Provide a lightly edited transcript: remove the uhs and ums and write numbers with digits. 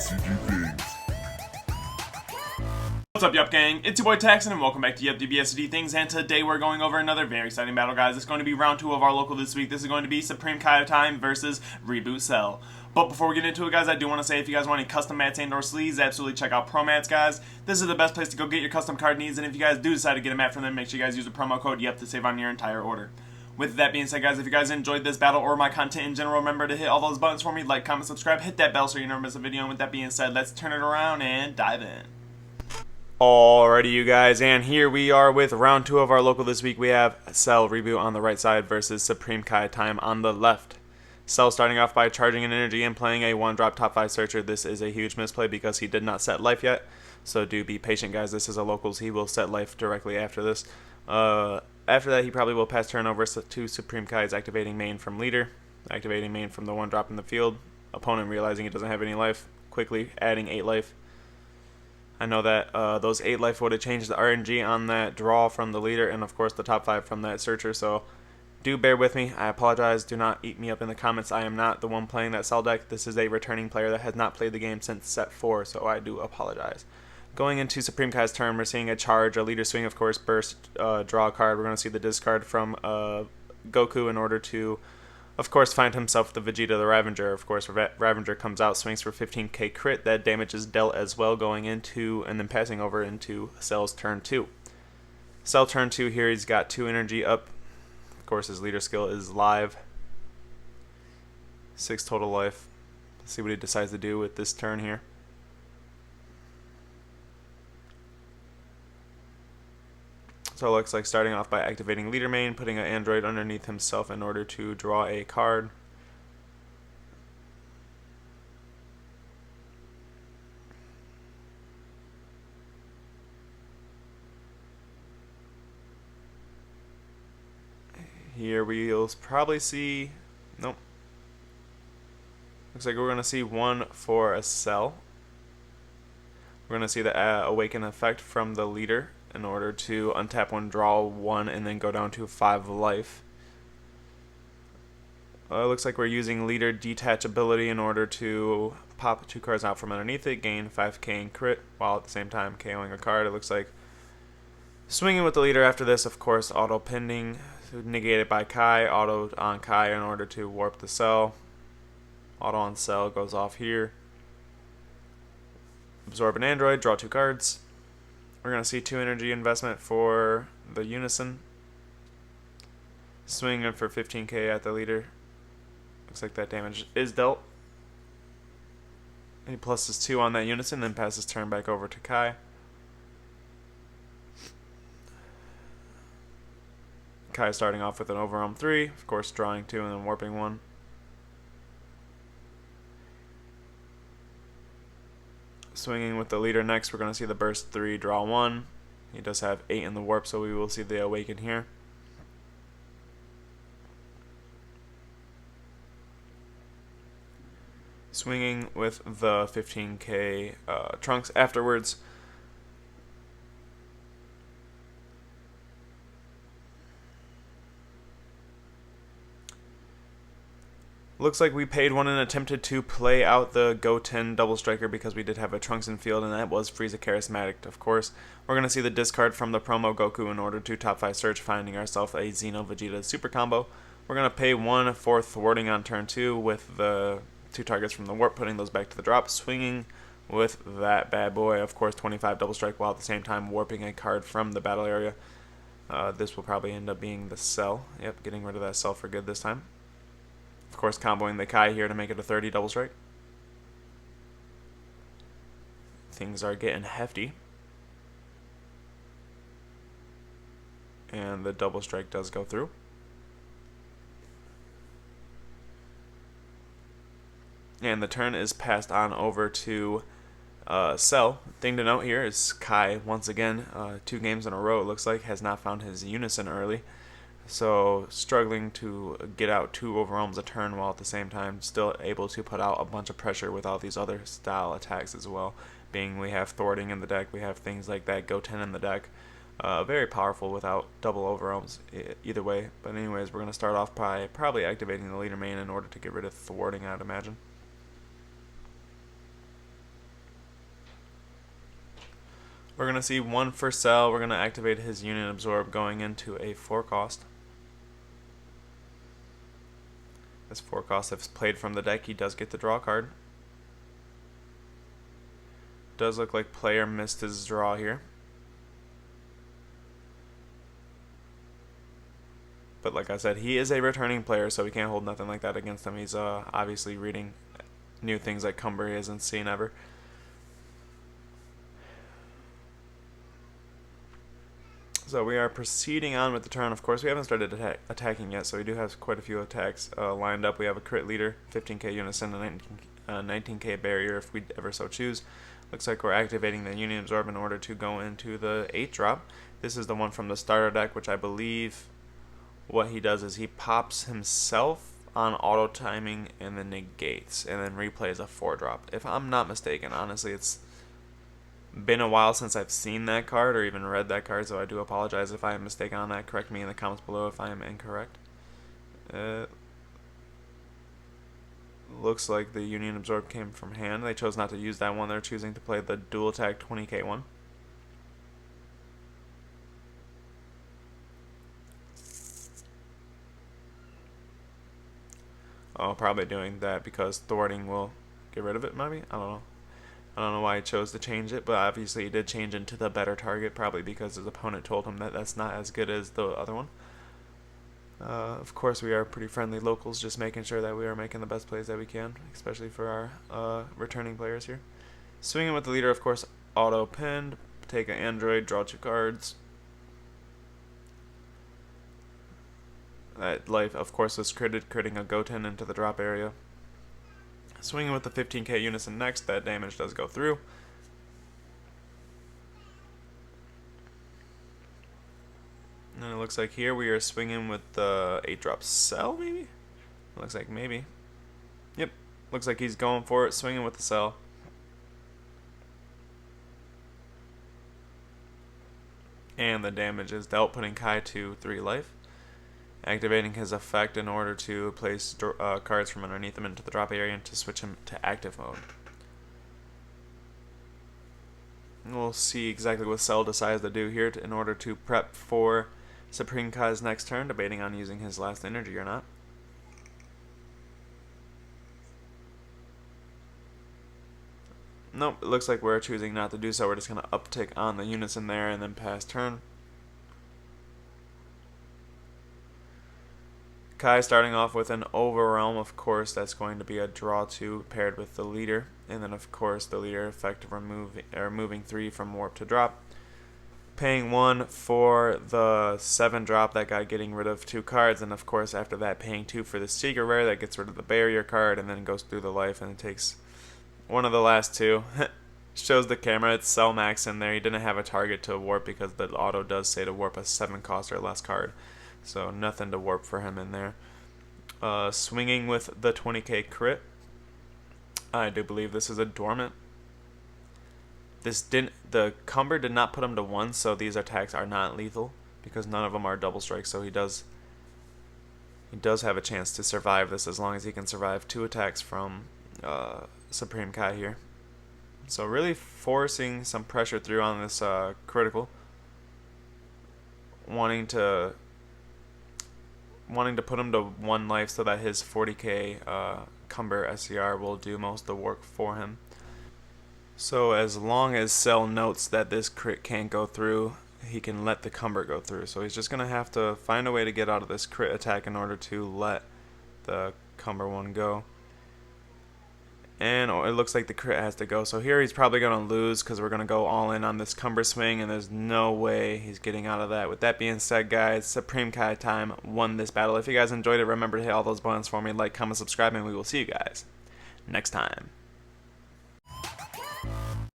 DBSCG things. What's up, Yuhp gang? It's your boy Taxon, and welcome back to Yuhp DBSCG things. And today we're going over another very exciting battle, guys. It's going to be round 2 of our local this week. This is going to be Supreme Kai time versus Reboot Cell. But before we get into it, guys, I do want to say if you guys want any custom mats and or sleeves, absolutely check out Promats, guys. This is the best place to go get your custom card needs, and if you guys do decide to get a mat from them, make sure you guys use the promo code YUHP to save on your entire order. With that being said, guys, if you guys enjoyed this battle or my content in general, remember to hit all those buttons for me, like, comment, subscribe, hit that bell so you never miss a video. And with that being said, let's turn it around and dive in. Alrighty, you guys, and here we are with round 2 of our local this week. We have Cell Reboot on the right side versus Supreme Kai time on the left. Cell starting off by charging an energy and playing a 1-drop top 5 searcher. This is a huge misplay because he did not set life yet, so do be patient, guys. This is a locals. He will set life directly after this. After that, he probably will pass turn over to Supreme Kai's activating main from leader, activating main from the 1-drop in the field. Opponent realizing he doesn't have any life, quickly adding 8 life. I know that those 8 life would have changed the RNG on that draw from the leader and of course the top 5 from that searcher, so do bear with me. I apologize. Do not eat me up in the comments. I am not the one playing that Cell deck. This is a returning player that has not played the game since set 4, so I do apologize. Going into Supreme Kai's turn, we're seeing a charge, a leader swing, of course, burst, draw a card. We're going to see the discard from Goku in order to, of course, find himself the Vegeta the Ravager. Of course, Ravager comes out, swings for 15k crit. That damage is dealt as well, going into and then passing over into Cell's turn 2. Cell turn 2 here, he's got 2 energy up. Of course, his leader skill is live. 6 total life. Let's see what he decides to do with this turn here. So it looks like starting off by activating leader main, putting an android underneath himself in order to draw a card. Here we'll probably see, nope. Looks like we're going to see 1 for a Cell. We're going to see the awaken effect from the leader in order to untap 1, draw 1, and then go down to 5 life. It looks like we're using leader detach ability in order to pop 2 cards out from underneath it, gain 5k in crit, while at the same time KOing a card. It looks like swinging with the leader after this, of course, auto pending, negated by Kai, auto on Kai in order to warp the Cell. Auto on Cell goes off here. Absorb an android, draw 2 cards. We're going to see 2 energy investment for the Unison. Swinging for 15k at the leader. Looks like that damage is dealt. He pluses 2 on that Unison, then passes turn back over to Kai. Kai starting off with an overwhelm 3, of course drawing 2 and then warping 1. Swinging with the leader next, we're going to see the burst 3, draw 1. He does have 8 in the warp, so we will see the awaken here. Swinging with the 15k Trunks afterwards. Looks like we paid 1 and attempted to play out the Go 10 double striker because we did have a Trunks in field, and that was Frieza Charismatic, of course. We're going to see the discard from the promo Goku in order to top 5 search, finding ourselves a Xeno Vegeta super combo. We're going to pay 1 for thwarting on turn 2 with the 2 targets from the warp, putting those back to the drop, swinging with that bad boy, of course 25 double strike, while at the same time warping a card from the battle area. This will probably end up being the Cell. Yep, getting rid of that Cell for good this time. Of course, comboing the Kai here to make it a 30 double strike. Things are getting hefty. And the double strike does go through. And the turn is passed on over to Cell. Thing to note here is Kai, once again, 2 games in a row, it looks like, has not found his Unison early. So struggling to get out 2 overwhelms a turn while at the same time still able to put out a bunch of pressure with all these other style attacks as well. Being we have thwarting in the deck, we have things like that Go 10 in the deck. Very powerful without double overwhelms either way. But anyways, we're going to start off by probably activating the leader main in order to get rid of thwarting, I'd imagine. We're going to see 1 for Cell. We're going to activate his Union Absorb going into a 4 cost. This 4 cost, if played from the deck, he does get to draw a card. Does look like player missed his draw here. But like I said, he is a returning player, so we can't hold nothing like that against him. He's obviously reading new things like Cumber he hasn't seen ever. So we are proceeding on with the turn. Of course, we haven't started attacking yet, so we do have quite a few attacks lined up. We have a crit leader, 15k unison, a 19k barrier if we ever so choose. Looks like we're activating the Union Absorb in order to go into the 8 drop. This is the one from the starter deck, which I believe what he does is he pops himself on auto timing and then negates and then replays a 4 drop. If I'm not mistaken, honestly, it's been a while since I've seen that card or even read that card, so I do apologize if I am mistaken on that. Correct me in the comments below if I am incorrect. Looks like the Union Absorb came from hand. They chose not to use that one. They're choosing to play the dual attack 20k one. Oh, probably doing that because thwarting will get rid of it, maybe? I don't know. I don't know why he chose to change it, but obviously he did change into the better target, probably because his opponent told him that that's not as good as the other one. Of course, we are pretty friendly locals, just making sure that we are making the best plays that we can, especially for our returning players here. Swinging with the leader, of course, auto-pinned. Take an android, draw 2 cards. That life, of course, was critting a Goten into the drop area. Swinging with the 15k unison next, that damage does go through. And it looks like here we are swinging with the 8-drop Cell, maybe? Looks like maybe. Yep, looks like he's going for it, swinging with the Cell. And the damage is dealt, putting Kai to 3 life. Activating his effect in order to place cards from underneath him into the drop area and to switch him to active mode. And we'll see exactly what Cell decides to do here in order to prep for Supreme Kai's next turn, debating on using his last energy or not. Nope, it looks like we're choosing not to do so. We're just going to uptick on the unison there and then pass turn. Kai starting off with an Overwhelm, of course, that's going to be a draw 2 paired with the leader. And then, of course, the leader effect of removing 3 from warp to drop. Paying 1 for the 7 drop, that guy getting rid of 2 cards. And, of course, after that, paying 2 for the secret rare, that gets rid of the barrier card and then goes through the life and it takes one of the last 2. Shows the camera, it's Cell Max in there. He didn't have a target to warp because the auto does say to warp a 7 cost or less card. So nothing to warp for him in there. Swinging with the 20k crit. I do believe this is a dormant. The Cumber did not put him to 1, so these attacks are not lethal because none of them are double strikes. So he does have a chance to survive this as long as he can survive 2 attacks from Supreme Kai here. So really forcing some pressure through on this critical. Wanting to put him to 1 life so that his 40k Cumber SCR will do most of the work for him. So as long as Cell notes that this crit can't go through, he can let the Cumber go through. So he's just going to have to find a way to get out of this crit attack in order to let the Cumber one go. And it looks like the crit has to go. So here he's probably going to lose because we're going to go all in on this Cumber swing, and there's no way he's getting out of that. With that being said, guys, Supreme Kai time won this battle. If you guys enjoyed it, remember to hit all those buttons for me. Like, comment, subscribe, and we will see you guys next time.